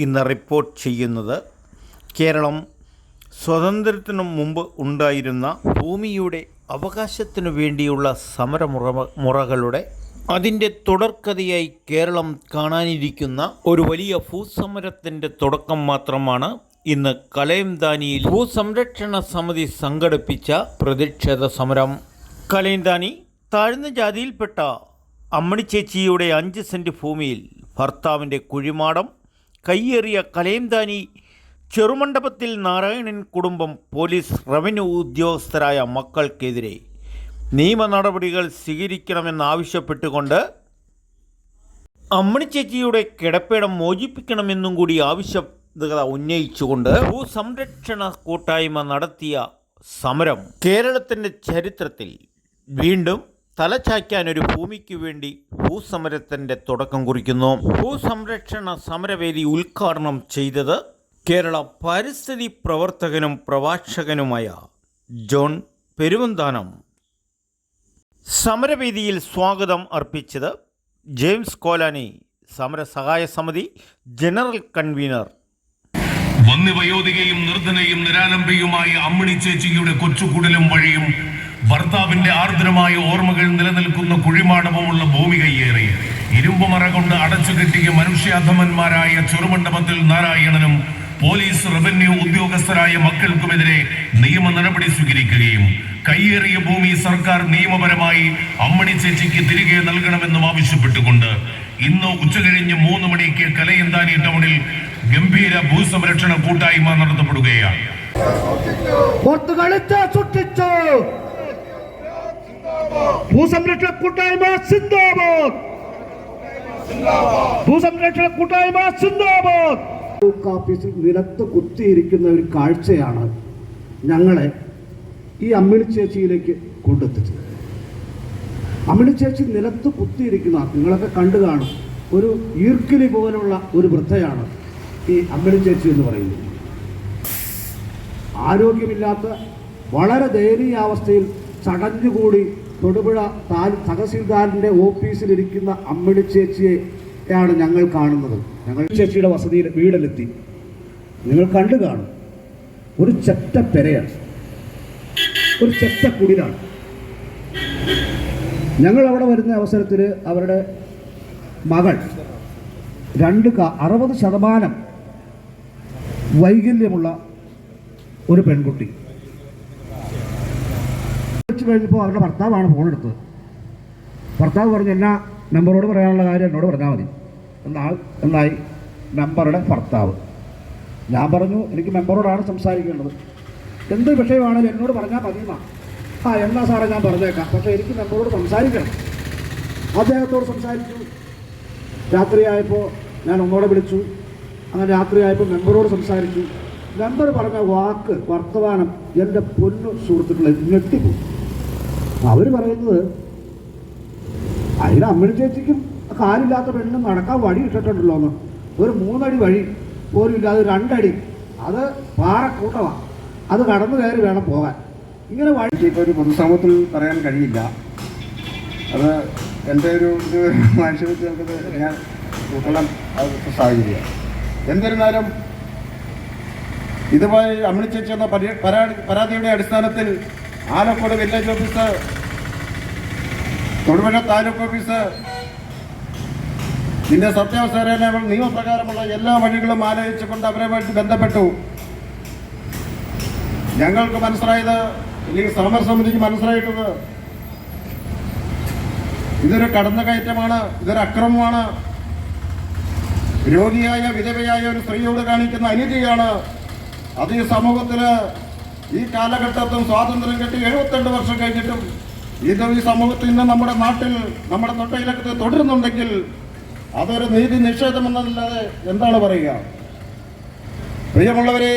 ഇന്ന് റിപ്പോർട്ട് ചെയ്യുന്നത് കേരളം സ്വാതന്ത്ര്യത്തിനു മുമ്പ് ഉണ്ടായിരുന്ന ഭൂമിയുടെ അവകാശത്തിനു വേണ്ടിയുള്ള സമരമുറകളുടെ അതിൻ്റെ തുടർക്കഥയായി കേരളം കാണാനിരിക്കുന്ന ഒരു വലിയ ഭൂസമരത്തിൻ്റെ തുടക്കം മാത്രമാണ് ഇന്ന് കലയംതാനിയിൽ ഭൂസംരക്ഷണ സമിതി സംഘടിപ്പിച്ച പ്രതിഷേധ സമരം. കലയംതാനി താഴ്ന്ന ജാതിയിൽപ്പെട്ട അമ്മണി ചേച്ചിയുടെ 5 സെൻറ്റ് ഭൂമിയിൽ ഭർത്താവിൻ്റെ കുഴിമാടം കയ്യേറിയ കലയംതാനി ചെറുമണ്ഡപത്തിൽ നാരായണൻ കുടുംബം പോലീസ് റവന്യൂ ഉദ്യോഗസ്ഥരായ മക്കൾക്കെതിരെ നിയമ നടപടികൾ സ്വീകരിക്കണമെന്നാവശ്യപ്പെട്ടുകൊണ്ട് അമ്മണി ചേച്ചിയുടെ കിടപ്പിടം മോചിപ്പിക്കണമെന്നും കൂടി ആവശ്യകത ഉന്നയിച്ചുകൊണ്ട് ഭൂസംരക്ഷണ കൂട്ടായ്മ നടത്തിയ സമരം കേരളത്തിൻ്റെ ചരിത്രത്തിൽ വീണ്ടും തലചായ്ക്കാനൊരു ഭൂമിക്ക് വേണ്ടി ഭൂസമരത്തിൻ്റെ തുടക്കം കുറിക്കുന്നു. ഭൂസംരക്ഷണ സമരവേദി ഉദ്ഘാടനം ചെയ്തത് കേരള പരിസ്ഥിതി പ്രവർത്തകനും പ്രഭാഷകനുമായ ജോൺ പെരുവന്താനം. സമരവേദിയിൽ സ്വാഗതം അർപ്പിച്ചത് ജെയിംസ് കോലാനി, സമരസഹായ സമിതി ജനറൽ കൺവീനർ. വന്യവയോധികയും നിർധനയും നിരാലംബയുമായ അമ്മണി ചേച്ചിയുടെ കൊച്ചുകുടലും വഴിയും ഭർത്താവിന്റെ ആർദ്രമായ ഓർമ്മകൾ നിലനിൽക്കുന്ന കുഴിമാടവുമുള്ള ഭൂമി കയ്യേറി ഇരുമ്പുമറ കൊണ്ട് അടച്ചുകെട്ടിയ മനുഷ്യാധമന്മാരായ ചെറുമണ്ഡപത്തിൽ നാരായണനും പോലീസ് റവന്യൂ ഉദ്യോഗസ്ഥരായ മക്കൾക്കുമെതിരെ നിയമ നടപടി സ്വീകരിക്കുകയും കയ്യേറിയ ഭൂമി സർക്കാർ നിയമപരമായി അമ്മണി ചേച്ചിക്ക് തിരികെ നൽകണമെന്നും ആവശ്യപ്പെട്ടുകൊണ്ട് ഇന്ന് ഉച്ചകഴിഞ്ഞ് 3 മണിക്ക് കലയന്താനി ടൗണിൽ ഗംഭീര ഭൂസംരക്ഷണ കൂട്ടായ്മ നടത്തപ്പെടുകയാണ്. ഭൂസംരക്ഷണ കൂട്ടായ്മ സിന്ദാബാദ്! ഭൂസംരക്ഷണ കൂട്ടായ്മ സിന്ദാബാദ്! ഓഫീസിൽ നിലത്ത് കുത്തിയിരിക്കുന്ന ഒരു കാഴ്ചയാണ് ഞങ്ങളെ ഈ അമ്മിണി ചേച്ചിയിലേക്ക് കൊണ്ടെത്തിച്ചത്. അമ്മിണി ചേച്ചി നിലത്ത് കുത്തിയിരിക്കുന്ന, നിങ്ങളൊക്കെ കണ്ടു കാണും, ഒരു ഈർക്കിലി പോലുള്ള ഒരു വൃദ്ധയാണ് ഈ അമ്മിണി ചേച്ചി എന്ന് പറയുന്നത്. ആരോഗ്യമില്ലാത്ത വളരെ ദയനീയാവസ്ഥയിൽ ചടഞ്ഞുകൂടി തൊടുപുഴ തഹസീൽദാറിൻ്റെ ഓഫീസിലിരിക്കുന്ന അമ്മിണി ചേച്ചിയെയാണ് ഞങ്ങൾ കാണുന്നത്. ഞങ്ങൾ ചേച്ചിയുടെ വസതിയിൽ വീട്ടിലെത്തി. നിങ്ങൾ കണ്ടു കാണും, ഒരു ചെറ്റ പെരയാണ്, ഒരു ചെറ്റ കുടിലാണ്. ഞങ്ങൾ അവിടെ വരുന്ന അവസരത്തിൽ അവരുടെ മകൾ 60% വൈകല്യമുള്ള ഒരു പെൺകുട്ടി കഴിഞ്ഞപ്പോൾ അവരുടെ ഭർത്താവാണ് ഫോൺ എടുത്തത്. ഭർത്താവ് പറഞ്ഞു, എന്നാ മെമ്പറോട് പറയാനുള്ള കാര്യം എന്നോട് പറഞ്ഞാൽ മതി എന്നായി മെമ്പറുടെ ഭർത്താവ്. ഞാൻ പറഞ്ഞു, എനിക്ക് മെമ്പറോടാണ് സംസാരിക്കേണ്ടത്, എന്ത് വിഷയമാണെങ്കിലും എന്നോട് പറഞ്ഞാൽ മതിയുമാ. എന്നാ സാറേ ഞാൻ പറഞ്ഞേക്കാം, പക്ഷേ എനിക്ക് മെമ്പറോട് സംസാരിക്കണം. അദ്ദേഹത്തോട് സംസാരിച്ചു. രാത്രിയായപ്പോൾ ഞാൻ ഒന്നോടെ വിളിച്ചു. അങ്ങനെ രാത്രിയായപ്പോൾ മെമ്പറോട് സംസാരിച്ചു. മെമ്പർ പറഞ്ഞ വാക്ക്, വർത്തമാനം എൻ്റെ പൊന്നു സുഹൃത്തുക്കളെ ഞെട്ടിപ്പോയി. അവർ പറയുന്നത്, അതിന് അമ്മണി ചേച്ചിക്കും കാലില്ലാത്ത പെണ്ണും നടക്കാൻ വഴി ഇട്ടിട്ടുണ്ടല്ലോ എന്ന്. ഒരു 3 അടി വഴി പോലും ഇല്ലാതെ 2 അടി, അത് പാറക്കൂട്ടമാണ്, അത് കടന്നു കയറി വേണം പോകാൻ. ഇങ്ങനെ വഴി ഇപ്പോൾ ഒരു പൊതുസമൂഹത്തിൽ പറയാൻ കഴിയില്ല. അത് എൻ്റെ ഒരു മനുഷ്യത്തിൽ നമുക്കത് ഞാൻ ഉൾക്കൊള്ളാൻ സാഹചര്യമാണ്. എന്നിരുന്നാലും ഇതുമായി അമ്മിണി ചേച്ചി എന്ന പരാതിയുടെ അടിസ്ഥാനത്തിൽ Alakode village office, Thodupuzha taluk office, ഇതിൻ്റെ സത്യാവസ്ഥ നിയമപ്രകാരമുള്ള എല്ലാ വഴികളും ആലോചിച്ചുകൊണ്ട് അവരുമായിട്ട് ബന്ധപ്പെട്ടു. ഞങ്ങൾക്ക് മനസ്സിലായത്, അല്ലെങ്കിൽ സമരസമിതിക്ക് മനസ്സിലായിട്ടത്, ഇതൊരു കടന്നുകയറ്റമാണ്, ഇതൊരു അക്രമമാണ്, രോഗിയായ വിധവയായ ഒരു സ്ത്രീയോട് കാണിക്കുന്ന അനീതിയാണ്. അത് ഈ സമൂഹത്തിൽ ഈ കാലഘട്ടത്തും സ്വാതന്ത്ര്യം കിട്ടി 72 വർഷം കഴിഞ്ഞിട്ടും ഇത് ഈ സമൂഹത്തിൽ നിന്ന് നമ്മുടെ നാട്ടിൽ, നമ്മുടെ തൊട്ടയിലൊക്കെ തുടരുന്നുണ്ടെങ്കിൽ അതൊരു നീതി നിഷേധമെന്നല്ലാതെ എന്താണ് പറയുക? പ്രിയമുള്ളവരെ,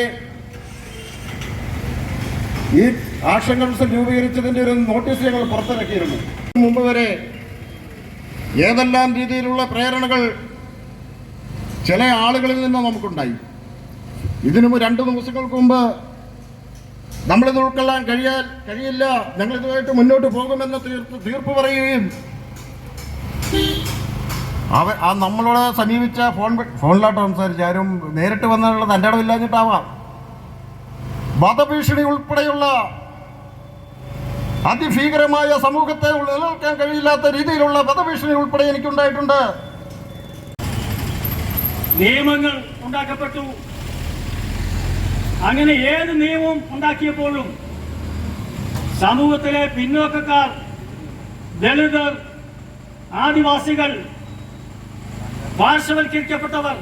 ഈ ആക്ഷൻ കൗൺസിൽ രൂപീകരിച്ചതിൻ്റെ ഒരു നോട്ടീസ് ഞങ്ങൾ പുറത്തിറക്കിയിരുന്നു. മുമ്പ് വരെ ഏതെല്ലാം രീതിയിലുള്ള പ്രേരണകൾ ചില ആളുകളിൽ നിന്ന് നമുക്കുണ്ടായി. ഇതിനു 2 ദിവസങ്ങൾക്ക് മുമ്പ് നമ്മളിത് ഉൾക്കൊള്ളാൻ കഴിയില്ല, ഞങ്ങളിതുമായിട്ട് മുന്നോട്ട് പോകുമെന്ന് തീർപ്പ് പറയുകയും നമ്മളോട് സമീപിച്ച ഫോണിലാട്ടോ സംസാരിച്ചു. ആരും നേരിട്ട് വന്നുള്ളത് എൻ്റെ ഇടമില്ലാഞ്ഞിട്ടാവാം. വധഭീഷണി ഉൾപ്പെടെയുള്ള അതിഭീകരമായ സമൂഹത്തെ നിലനിൽക്കാൻ കഴിയില്ലാത്ത രീതിയിലുള്ള വധഭീഷണി ഉൾപ്പെടെ എനിക്കുണ്ടായിട്ടുണ്ട്. നിയമങ്ങൾ ഉണ്ടാക്കപ്പെട്ടു. അങ്ങനെ ഏത് നിയമവും ഉണ്ടാക്കിയപ്പോഴും സമൂഹത്തിലെ പിന്നോക്കക്കാർ, ദളിതർ, ആദിവാസികൾ, പാർശ്വവൽക്കരിക്കപ്പെട്ടവർ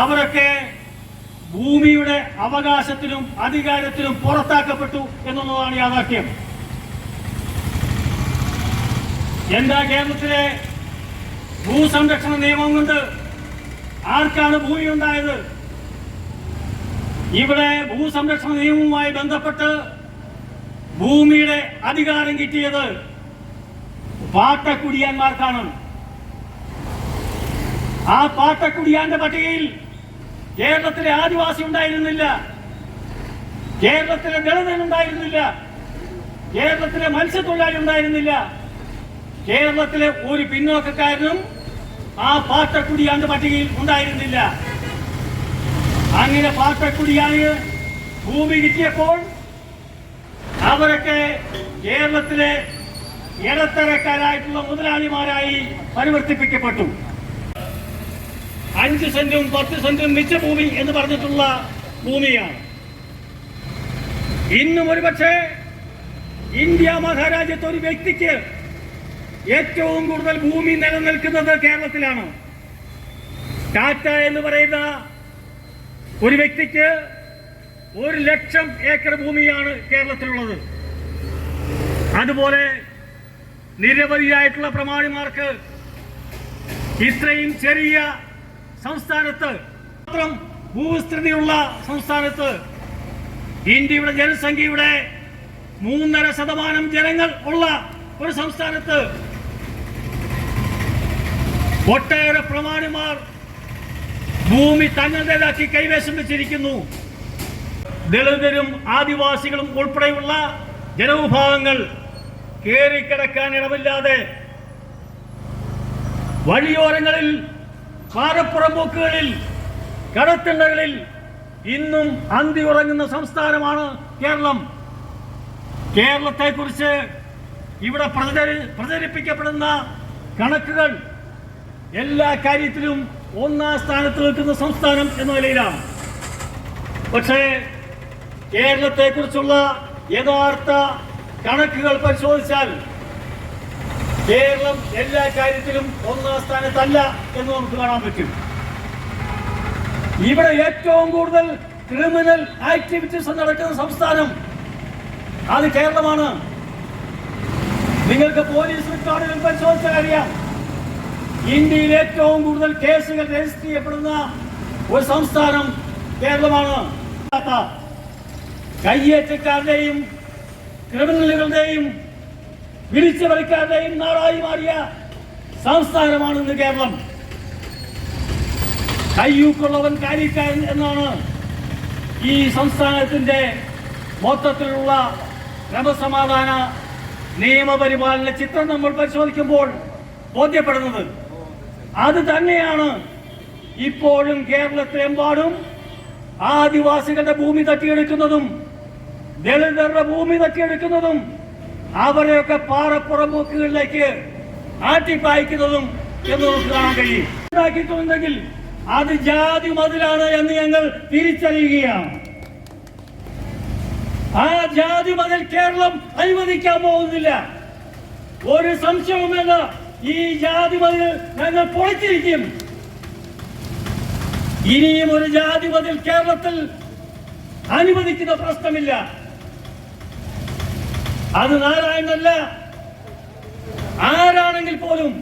അവരൊക്കെ ഭൂമിയുടെ അവകാശത്തിലും അധികാരത്തിലും പുറത്താക്കപ്പെട്ടു എന്നുള്ളതാണ് യാഥാർത്ഥ്യം. എന്താ കേരളത്തിലെ ഭൂസംരക്ഷണ നിയമം കൊണ്ട് ആർക്കാണ് ഭൂമി ഉണ്ടായത്? ഇവിടെ ഭൂസംരക്ഷണ നിയമവുമായി ബന്ധപ്പെട്ട് ഭൂമിയുടെ അധികാരം കിട്ടിയത് പാട്ടക്കുടിയാന്മാർക്കാണ്. ആ പാട്ടക്കുടിയാന്റെ പട്ടികയിൽ കേരളത്തിലെ ആദിവാസി ഉണ്ടായിരുന്നില്ല, കേരളത്തിലെ ദളിതൻ ഉണ്ടായിരുന്നില്ല, കേരളത്തിലെ മത്സ്യത്തൊഴിലാളി ഉണ്ടായിരുന്നില്ല, കേരളത്തിലെ ഒരു പിന്നോക്കക്കാരനും ആ പാട്ടക്കുടിയാന്റെ പട്ടികയിൽ ഉണ്ടായിരുന്നില്ല. അങ്ങനെ പാട്ടക്കുടിയാന് ഭൂമി കിട്ടിയപ്പോൾ അവരൊക്കെ കേരളത്തിലെ ഇടത്തരക്കാരായിട്ടുള്ള മുതലാളിമാരായി പരിവർത്തിപ്പിക്കപ്പെട്ടു. 5 സെന്റും 10 സെന്റും മിച്ച ഭൂമി എന്ന് പറഞ്ഞിട്ടുള്ള ഭൂമിയാണ്. ഇന്നും ഒരുപക്ഷെ ഇന്ത്യ മഹാരാജ്യത്ത് ഒരു വ്യക്തിക്ക് ഏറ്റവും കൂടുതൽ ഭൂമി നിലനിൽക്കുന്നത് കേരളത്തിലാണ്. ടാറ്റ എന്ന് പറയുന്ന ഒരു വ്യക്തിക്ക് 1,00,000 ഏക്കർ ഭൂമിയാണ് കേരളത്തിലുള്ളത്. അതുപോലെ നിരവധിയായിട്ടുള്ള പ്രമാണിമാർക്ക് ഇത്രയും ചെറിയ സംസ്ഥാനത്ത്, മാത്രം ഭൂവിസ്തൃതിയുള്ള സംസ്ഥാനത്ത്, ഇന്ത്യയുടെ ജനസംഖ്യയുടെ 3.5% ജനങ്ങൾ ഉള്ള ഒരു സംസ്ഥാനത്ത് ഒട്ടേറെ പ്രമാണിമാർ ഭൂമി തങ്ങളുടേതാക്കി കൈവശം വെച്ചിരിക്കുന്നു. ദളിതരും ആദിവാസികളും ഉൾപ്പെടെയുള്ള ജനവിഭാഗങ്ങൾ കേറിക്കിടക്കാൻ ഇടമില്ലാതെ വഴിയോരങ്ങളിൽ, പാറപ്പുറമ്പോക്കുകളിൽ, കടത്തിണ്ണകളിൽ ഇന്നും അന്തി ഉറങ്ങുന്ന സംസ്ഥാനമാണ് കേരളം. കേരളത്തെക്കുറിച്ച് ഇവിടെ പ്രചരിപ്പിക്കപ്പെടുന്ന കണക്കുകൾ എല്ലാ കാര്യത്തിലും 1ാം സ്ഥാനത്ത് നിൽക്കുന്ന സംസ്ഥാനം എന്ന നിലയിലാണ്. പക്ഷേ കേരളത്തെക്കുറിച്ചുള്ള യഥാർത്ഥ കണക്കുകൾ പരിശോധിച്ചാൽ കേരളം എല്ലാ കാര്യത്തിലും 1ാം സ്ഥാനത്തല്ല എന്ന് നമുക്ക് കാണാൻ പറ്റും. ഇവിടെ ഏറ്റവും കൂടുതൽ ക്രിമിനൽ ആക്ടിവിറ്റീസ് നടക്കുന്ന സംസ്ഥാനം അത് കേരളമാണ്. നിങ്ങൾക്ക് പോലീസ് റെക്കോർഡുകൾ പരിശോധിച്ചാൽ അറിയാം, ഇന്ത്യയിൽ ഏറ്റവും കൂടുതൽ കേസുകൾ രജിസ്റ്റർ ചെയ്യപ്പെടുന്ന ഒരു സംസ്ഥാനം കേരളമാണ്. കയ്യേറ്റക്കാരുടെയും ക്രിമിനലുകളുടെയും വിളിച്ചുപറിക്കാരുടെയും നാടായി മാറിയ സംസ്ഥാനമാണ് ഇന്ന് കേരളം. കയ്യൂക്കുള്ളവൻ കാര്യക്കാരൻ എന്നാണ് ഈ സംസ്ഥാനത്തിന്റെ മൊത്തത്തിലുള്ള ക്രമസമാധാന നിയമപരിപാലന ചിത്രം നമ്മൾ പരിശോധിക്കുമ്പോൾ ബോധ്യപ്പെടുന്നത്. അത് തന്നെയാണ് ഇപ്പോഴും കേരളത്തിലെമ്പാടും ആദിവാസികളുടെ ഭൂമി തട്ടിയെടുക്കുന്നതും ദളിതരുടെ ഭൂമി തട്ടിയെടുക്കുന്നതും അവരെയൊക്കെ പാറപ്പുറമ്പോക്കുകളിലേക്ക് ആട്ടിപ്പായിക്കുന്നതും എന്ന് നമുക്ക് കാണാൻ കഴിയും. ഉണ്ടാക്കിയിട്ടുണ്ടെങ്കിൽ അത് ജാതി മതിലാണ് എന്ന് ഞങ്ങൾ തിരിച്ചറിയുകയാണ്. ആ ജാതി മതിൽ കേരളം അനുവദിക്കാൻ പോകുന്നില്ല. ഒരു സംശയവുമില്ല, ഈ ജാതി മതിൽ ഞങ്ങൾ പൊളിച്ചിരിക്കും. ഇനിയും ഒരു ജാതി മതിൽ കേരളത്തിൽ അനുവദിക്കുന്ന പ്രശ്നമില്ല. അത് നാരായണനല്ല, ആരാണെങ്കിൽ പോലും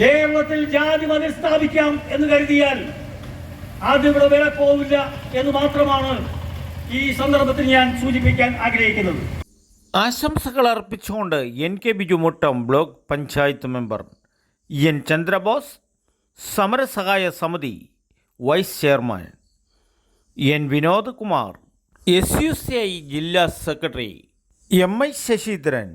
കേരളത്തിൽ ജാതി മതിൽ സ്ഥാപിക്കാം എന്ന് കരുതിയാൽ അതിവിടെ വില പോവില്ല എന്ന് മാത്രമാണ് ഈ സന്ദർഭത്തിൽ ഞാൻ സൂചിപ്പിക്കാൻ ആഗ്രഹിക്കുന്നത്. ആശംസകൾ അർപ്പിച്ചുകൊണ്ട് NK Biju Muttom block panchayat member, N Chandrabose സമരസഹായ സമിതി vice chairman, N Vinod Kumar SUCI ജില്ലാ സെക്രട്ടറി, MI ശശീന്ദ്രൻ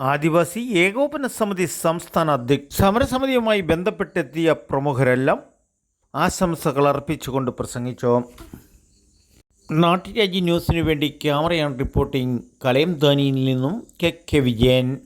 ആദിവാസി ഏകോപന സമിതി സംസ്ഥാന അധ്യക്ഷ സമരസമിതിയുമായി ബന്ധപ്പെട്ടെത്തിയ പ്രമുഖരെല്ലാം ആശംസകൾ അർപ്പിച്ചുകൊണ്ട് പ്രസംഗിച്ചു. നാട്ടുരാജ്യ ന്യൂസിനു വേണ്ടി ക്യാമറ ആൻഡ് റിപ്പോർട്ടിംഗ് കലയം ധാനിയിൽ നിന്നും കെ വിജയൻ.